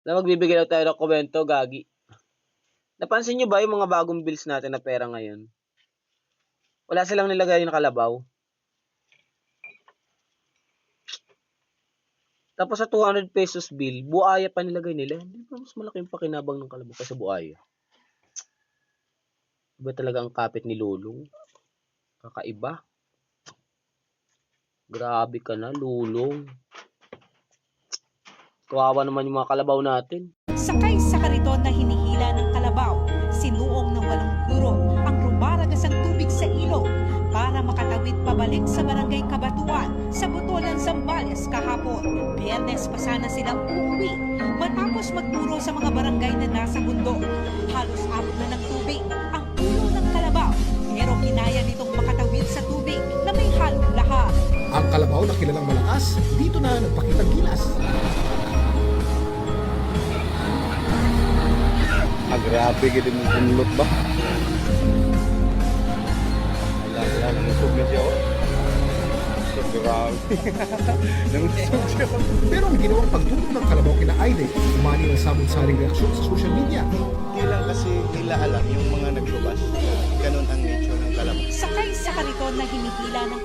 Na magbibigay daw tayo ng komento, gagi. Napansin niyo ba yung mga bagong bills natin na pera ngayon? Wala silang nilagay na kalabaw. Tapos sa 200 pesos bill, buaya pa nilagay nila. Hindi ba mas malaki yung pakinabang ng kalabaw kaysa buaya? Iba talaga ang kapit ni Lulong. Kakaiba. Grabe ka na, Lulong. Kawawa naman yung mga kalabaw natin. Sakay sa kariton na hinihila ng kalabaw, sinuong ng 8 guro ang rumaragas ang tubig sa ilog para makatawid pabalik sa barangay Kabatuan sa Butolan, Zambales kahapon. Biyernes pa sana silang uuwi matapos magturo sa mga barangay na nasa bundok. Halos abot na ng tubig ang ulo ng kalabaw, pero kinaya nitong makatawid sa tubig na may halong lahar. Ang kalabaw na kilalang malakas, dito na nagpakitang gilas. Grabe gid mo unlot ba? Ala, nangusog na siya oh. So grabe. Nangusog siya. Pero ang ginawang pagtulog ng kalabaw kina Aide, umani ng sabon-saring reaksyon sa social media. Hindi lang kasi nila alam yung mga naglubas. Ganun ang nature ng kalabaw. Sakay sa kariton na hinihila ng